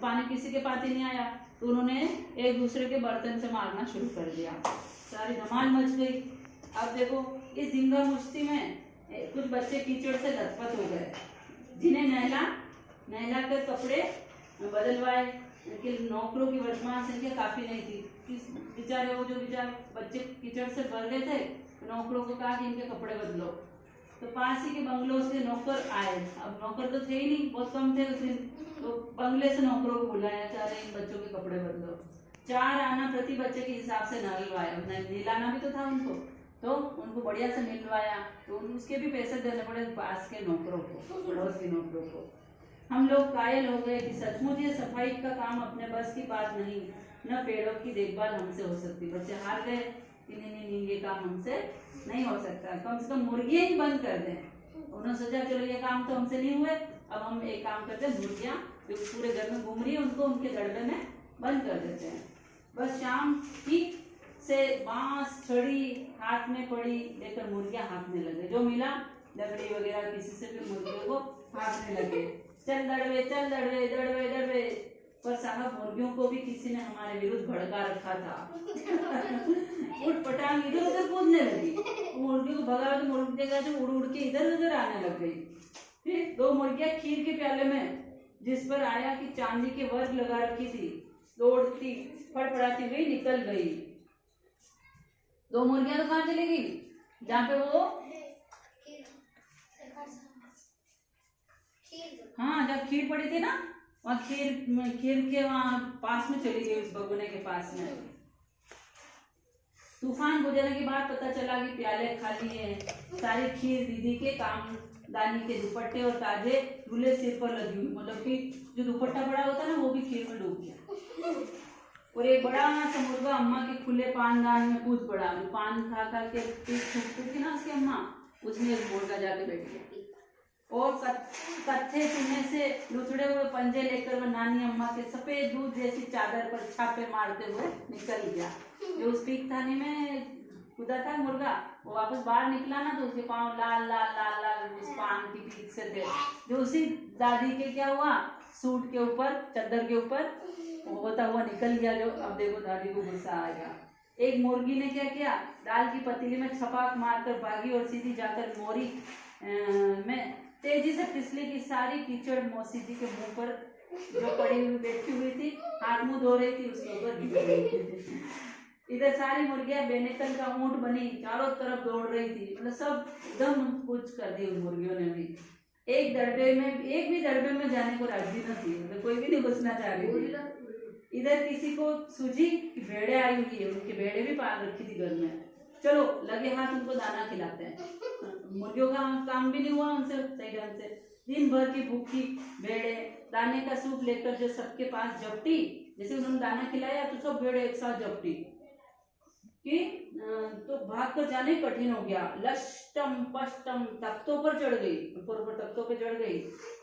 पानी किसी के पास ही नहीं आया, तो उन्होंने एक दूसरे के बर्तन से मारना शुरू कर दिया, सारी धमाल मच गई। अब देखो इस दंगा मुश्ती में कुछ बच्चे कीचड़ से लथपथ हो गए, जिन्हें नहला कर कपड़े बदलवाए। इनके नौकरों की वर्तमान संख्या काफी नहीं थी, बेचारे वो जो बच्चे कीचड़ से भर गए थे, तो नौकरों को कहा कि इनके कपड़े बदलो। तो पास ही के बंगलों से नौकर आए। अब नौकर तो थे ही नहीं, बहुत कम थे उस दिन, तो बंगले से नौकरों को बुलाया, चाह रहे इन बच्चों के कपड़े बदलो। 4 आना प्रति बच्चे के हिसाब से नहलवाया, नहलाना भी तो था उनको, तो उनको बढ़िया से मिलवाया, तो उसके भी पैसे देने पड़े पास के नौकरों को, पड़ोस के नौकरों को। हम लोग कायल हो गए कि सचमुच ये सफाई का काम अपने बस की बात नहीं, न पेड़ों की देखभाल हमसे हो सकती। बच्चे हार गए कि नहीं ये काम हमसे नहीं हो सकता, कम से कम मुर्गियां ही बंद कर दें। उन्होंने सोचा चलो ये काम तो हमसे नहीं हुए, अब हम एक काम करते हैं, मुर्गियां जो पूरे घर में घूम रही है उनको उनके दड़बे में बंद कर देते हैं। बस शाम ठीक से बांस छड़ी हाथ में पड़ी लेकर मुर्गियां हाँकने लगे, जो मिला लकड़ी वगैरह किसी से भी मुर्गियों को हाँकने लगे। चल दड़वे चल दड़वे दड़वे दड़वे। पर साहब मुर्गियों को भी किसी ने हमारे विरुद्ध भड़का रखा था। उठ पटांग इधर उधर कूदने लगी, मुर्गी को भगा तो मुर्गी देखा तो उड़ उड़ के इधर उधर आने लग गई। फिर 2 मुर्गियां खीर के प्याले में, जिस पर आया कि चांदी के वर्ग लगा रखी थी, दौड़ती फड़फड़ाती हुई निकल गई। 2 मुर्गियां तो कहाँ चली गई, जहाँ पे वो हाँ जब खीर पड़ी थी ना, वहाँ खीर के वहाँ पास में चली गई, उस बगुने के पास में। तूफान गुजरने के बाद पता चला कि प्याले खाली हैं, सारी खीर दीदी के कामदानी के दुपट्टे और ताजे दूल्हे सिर पर लगी हुई, मतलब कि जो दुपट्टा बड़ा होता है ना वो भी खीर में डूब गया। और एक बड़ा सा मुर्गा अम्मा के खुले पानदान में कूद पड़ा, पान खा खा के थी ना उसकी अम्मा, उसमें एक मुर्गा जाके बैठ गया और कत्थे चूने से लुथड़े हुए पंजे लेकर वह नानी अम्मा के सफेद दूध जैसी चादर पर छापे मारते हुए निकल गया। जो उस पीक थाने में कूदा था मुर्गा, वो वापस बाहर निकला ना, तो उसके पाँव लाल लाल लाल लाल उस पान की पीक से थे, जो उसी दादी के क्या हुआ सूट के ऊपर चादर के ऊपर होता हुआ निकल गया। जो अब देखो दादी को गुस्सा आ गया। एक मुर्गी ने क्या किया, दाल की पतीली में छपाक मारकर भागी और सीधी जाकर मोरी में तेजी से फिसली की सारी कीचड़ मौसी जी के मुंह पर जो पड़ी हुई बैठी हुई थी, हाथ मुंह धो रही थी, उसके ऊपर गिर रही थी। इधर सारी मुर्गियां बेनकल का ऊंट बनी चारों तरफ दौड़ रही थी, मतलब सब दम कुछ कर दी उन मुर्गियों ने भी। एक भी दड़बे में जाने को राजी न थी, मतलब कोई भी नहीं घुसना चाह रही थी। इधर किसी को सूझी कि भेड़े आई हुई है, उनके भेड़े भी पाल रखी थी घर में, चलो लगे हाथ उनको दाना खिलाते हैं। मुर्गियों का काम भी नहीं हुआ उनसे सही ढंग से, दिन भर की भूखी भेड़े दाने का सूप लेकर जो सबके पास झपटी, जैसे उन्होंने दाना खिलाया तो सब भेड़े एक साथ झपटी कि तो भाग कर जाने कठिन हो गया। लष्टम पष्टम तख्तों पर चढ़ गई, ऊपर तख्तों पर चढ़ गई,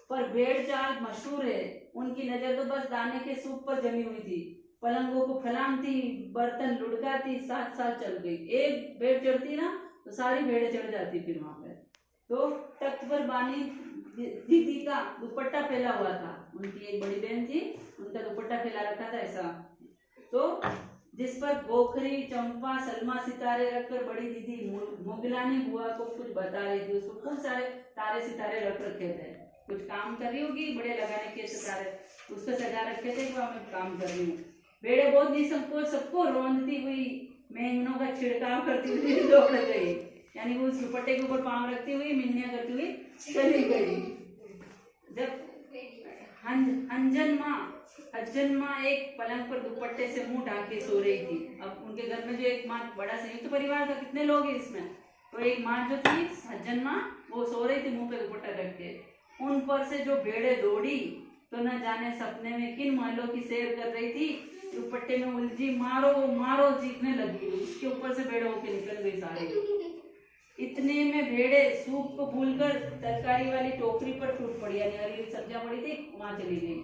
पर भेड़ चाल मशहूर है, उनकी नजर तो बस दाने के सूप पर जमी हुई थी। पलंगों को फलांगती, बर्तन लुढ़काती 7 साल चल गई। एक भेड़ चढ़ती ना तो सारी भेड़ें चढ़ जाती फिर वहां पे। तो तख्त पर बानी दीदी का दुपट्टा फैला हुआ था, उनकी एक बड़ी बहन थी, उनका दुपट्टा फैला रखा था ऐसा, तो जिस पर गोखरी चंपा सलमा सितारे रखकर बड़ी दीदी मोगलानी बुआ को कुछ बता रही थी। उसको खूब सारे तारे सितारे रख रखे थे, कुछ काम कर रही होगी, बड़े लगाने के सितारे उसको सजा रखे थे कि मैं काम कर रही हूँ। भेड़े बहुत निसंकोच सबको रोंदती हुई मेंगनों का छिड़काव करती हुई दौड़ गई, यानी वो उस दुपट्टे के ऊपर पांव रखती हुई मिन्नियां करती हुई चली गई। जब हज्जन माँ एक पलंग पर दुपट्टे से मुंह ढाके सो रही थी। अब उनके घर में जो एक माँ, बड़ा संयुक्त परिवार था, कितने लोग हैं इसमें, तो एक माँ जो थी हज्जन माँ, वो सो रही थी मुंह पे दुपट्टा रख के। उन पर से जो भेड़े दौड़ी तो न जाने सपने में किन महलों की सैर कर रही थी, दुपट्टे में उलझी मारो मारो चीखने लगी, उसके ऊपर से भेड़े होके निकल गई सारी। इतने में भेड़े सूप को भूलकर तरकारी वाली टोकरी पर टूट पड़ी, यानी हरी सब्जियां पड़ी थी वहां चली गई।